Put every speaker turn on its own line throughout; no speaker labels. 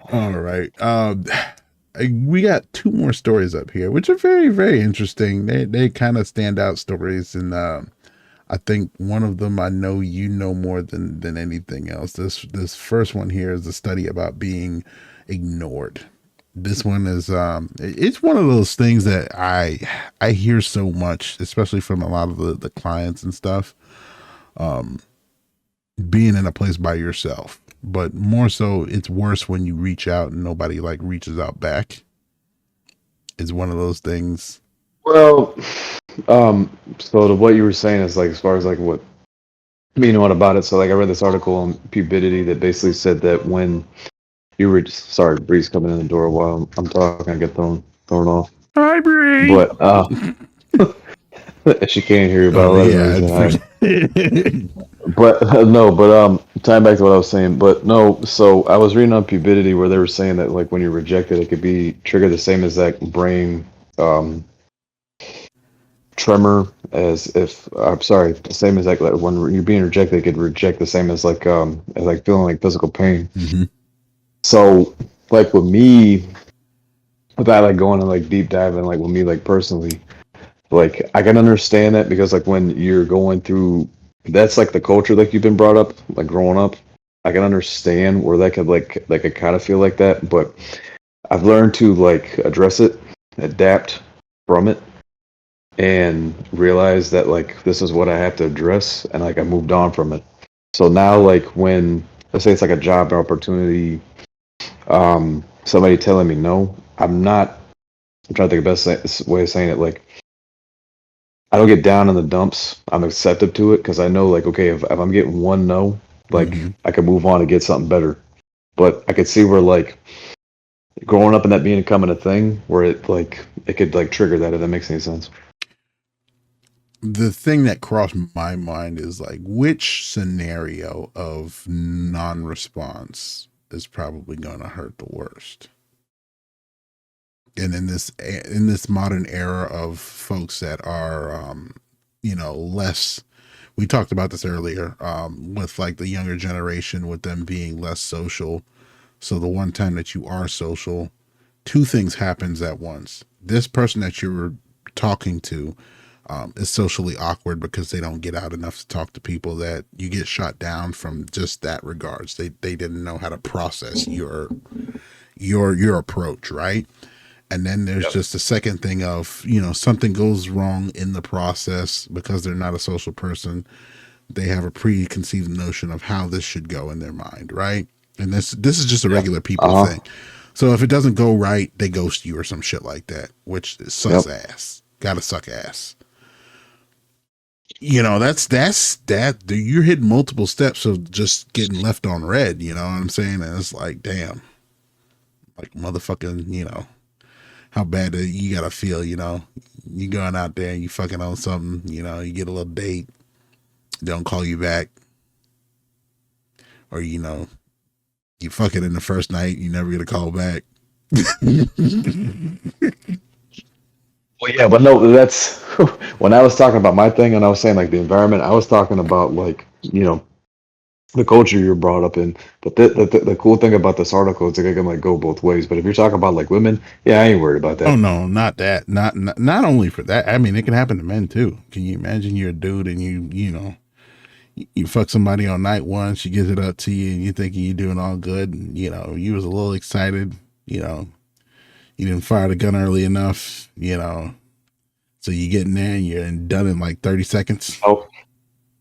All right. We got two more stories up here, which are very, very interesting. They kind of stand out stories, and I think one of them I know you know more than anything else. This first one here is a study about being ignored. This one is it's one of those things that I hear so much, especially from a lot of the clients and stuff. Being in a place by yourself, but more so, it's worse when you reach out and nobody like reaches out back. It's one of those things.
Well, so to what you were saying is like as far as like what you know what about it. So like I read this article on pubidity that basically said that when you were sorry, Bree's coming in the door while I'm talking, I get thrown off.
Hi, Bree.
But she can't hear you, but
Oh
I'll let her know
yeah,
you
I
said hi.
appreciate.
But no, but tying back to what I was saying, but no. So I was reading on pubidity where they were saying that like when you're rejected, it could be trigger the same as that brain um, tremor as if I'm sorry, the same as like when you're being rejected, it could reject the same as like feeling like physical pain.
Hmm.
So like with me, without like going to like deep dive and like with me like personally, like I can understand that because like when you're going through that's like the culture like you've been brought up, like growing up. I can understand where that could like I kind of feel like that, but I've learned to like address it, adapt from it, and realize that like this is what I have to address, and like I moved on from it. So now like when let's say it's like a job opportunity, somebody telling me no, I'm not. I'm trying to think of the way of saying it. Like I don't get down in the dumps. I'm accepted to it because I know like okay, if I'm getting one no, like
Hmm.
I can move on and get something better. But I could see where like growing up and that becoming a thing where it could like trigger that if that makes any sense.
The thing that crossed my mind is like, which scenario of non-response is probably going to hurt the worst? And in this modern era of folks that are, less. We talked about this earlier, with like the younger generation, with them being less social. So the one time that you are social, two things happens at once. This person that you're talking to is socially awkward because they don't get out enough to talk to people. That you get shot down from just that regards. They didn't know how to process your approach, right? And then there's
Yep.
just the second thing of, something goes wrong in the process because they're not a social person. They have a preconceived notion of how this should go in their mind, right? And this is just a
Yeah.
regular people
Uh huh.
thing. So if it doesn't go right, they ghost you or some shit like that, which sucks
Yep.
ass. Gotta suck ass. That's that. You're hitting multiple steps of just getting left on red. You know what I'm saying? And it's like, damn, like motherfucking, how bad you gotta feel. You going out there and you fucking on something. You get a little date, don't call you back, or you fuck it in the first night, you never get a call back.
Well, yeah, but no, that's when I was talking about my thing and I was saying like the environment, I was talking about like, the culture you're brought up in. But the cool thing about this article is like it can like go both ways. But if you're talking about like women, yeah, I ain't worried about
Oh
that.
no, not that. Not only for that. I mean, it can happen to men too. Can you imagine you're a dude and you fuck somebody on night one, she gives it up to you, and you thinking you're doing all good, and you was a little excited, you know, you didn't fire the gun early enough, so you get in there and you're done in like 30 seconds.
Oh,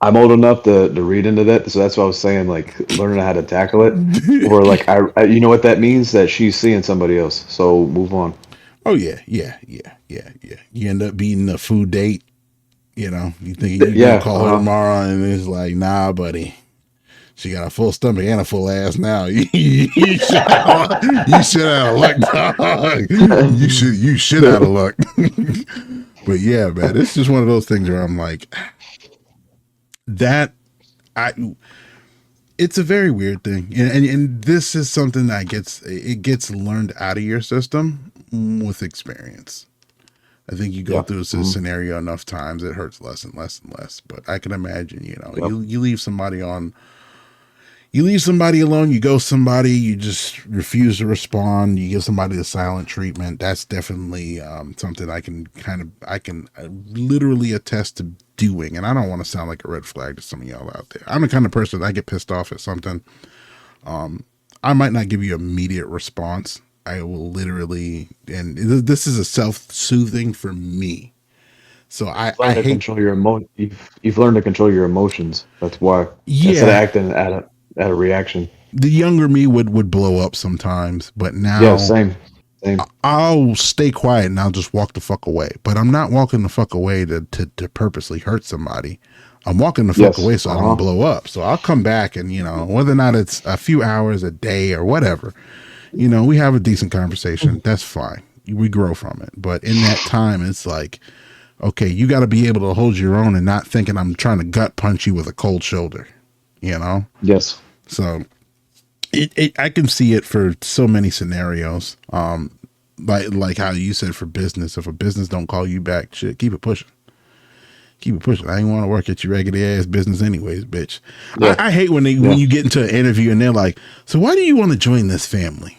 I'm old enough to read into that, so that's what I was saying, like learning how to tackle it. Or like you know what that means that she's seeing somebody else. So move on.
Oh yeah, yeah, yeah, yeah, yeah. You end up beating a food date. You thinking you gonna
Yeah,
call her tomorrow, and it's like, nah, buddy. She got a full stomach and a full ass now. You should out of luck, dog. You should out of luck. But yeah, man, it's just one of those things where I'm like, that I it's a very weird thing, and this is something that gets learned out of your system with experience. I think you go
yeah,
through this
mhm,
scenario enough times, it hurts less and less and less. But I can imagine,
yep.
you leave somebody on, You leave somebody alone, you ghost somebody, you just refuse to respond, you give somebody the silent treatment. That's definitely something I can literally attest to doing. And I don't want to sound like a red flag to some of y'all out there. I'm the kind of person that I get pissed off at something. I might not give you immediate response. I will literally, and this is a self-soothing for me. So I
Learn to
hate,
control your you've learned to control your emotions. That's why. Instead of
yeah,
acting at a reaction.
the younger me would blow up sometimes, but
Yeah,
now
same. Same.
I'll stay quiet and I'll just walk the fuck away. But I'm not walking the fuck away to purposely hurt somebody. I'm walking the fuck
Yes.
away so I don't blow up. So I'll come back and, whether or not it's a few hours, a day, or whatever, we have a decent conversation. That's fine. We grow from it. But in that time, it's like, okay, you got to be able to hold your own and not thinking I'm trying to gut punch you with a cold shoulder,
Yes.
So I can see it for so many scenarios. Like how you said for business, if a business don't call you back, shit, keep it pushing. Keep it pushing. I ain't want to work at your regular ass business anyways, bitch.
Yeah.
I hate when you get into an interview and they're like, so why do you want to join this family?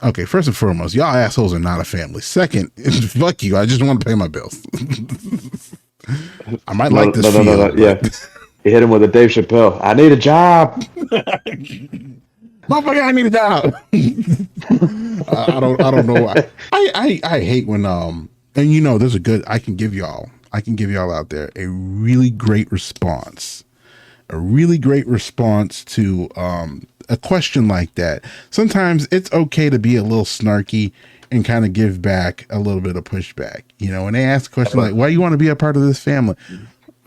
Okay, first and foremost, y'all assholes are not a family. Second, fuck you. I just want to pay my bills. I might like this field,
Yeah.
but
You hit him with a Dave Chappelle. I need a job.
motherfucker, I need a job. I don't know. I hate when and there's I can give y'all out there a really great response. A really great response to a question like that. Sometimes it's okay to be a little snarky and kind of give back a little bit of pushback. When they ask a question like, why do you want to be a part of this family?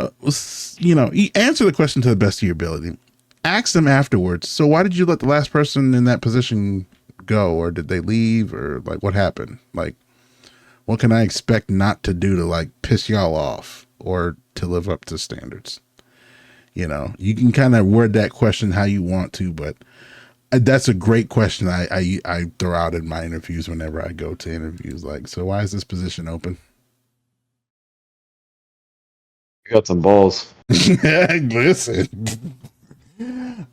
Answer the question to the best of your ability. Ask them afterwards. So why did you let the last person in that position go, or did they leave, or like what happened? Like, what can I expect not to do to like piss y'all off or to live up to standards? You can kind of word that question how you want to, but that's a great question. I throw out in my interviews whenever I go to interviews. Like, so why is this position open?
You got some balls.
Listen,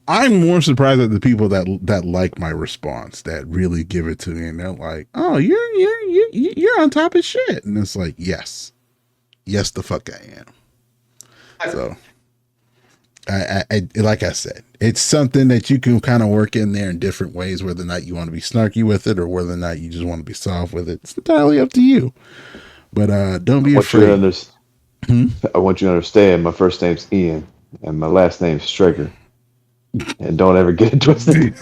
I'm more surprised at the people that like my response, that really give it to me, and they're like, "Oh, you're on top of shit," and it's like, yes, the fuck I am. So, I like I said, it's something that you can kind of work in there in different ways, whether or not you want to be snarky with it or whether or not you just want to be soft with it. It's entirely up to you. But don't be afraid.
I want you to understand my first name's Ian and my last name's Straker. And don't ever get it twisted.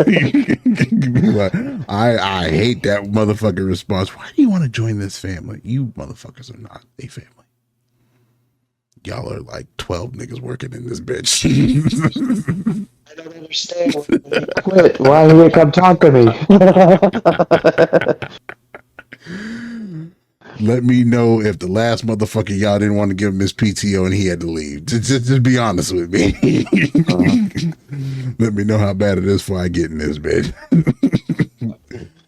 I hate that motherfucking response. Why do you want to join this family? You motherfuckers are not a family. Y'all are like 12 niggas working in this bitch.
I don't understand. Quit. Why did you come talk to me?
Let me know if the last motherfucker y'all didn't want to give him his PTO and he had to leave. Just be honest with me. Let me know how bad it is before I get in this bitch.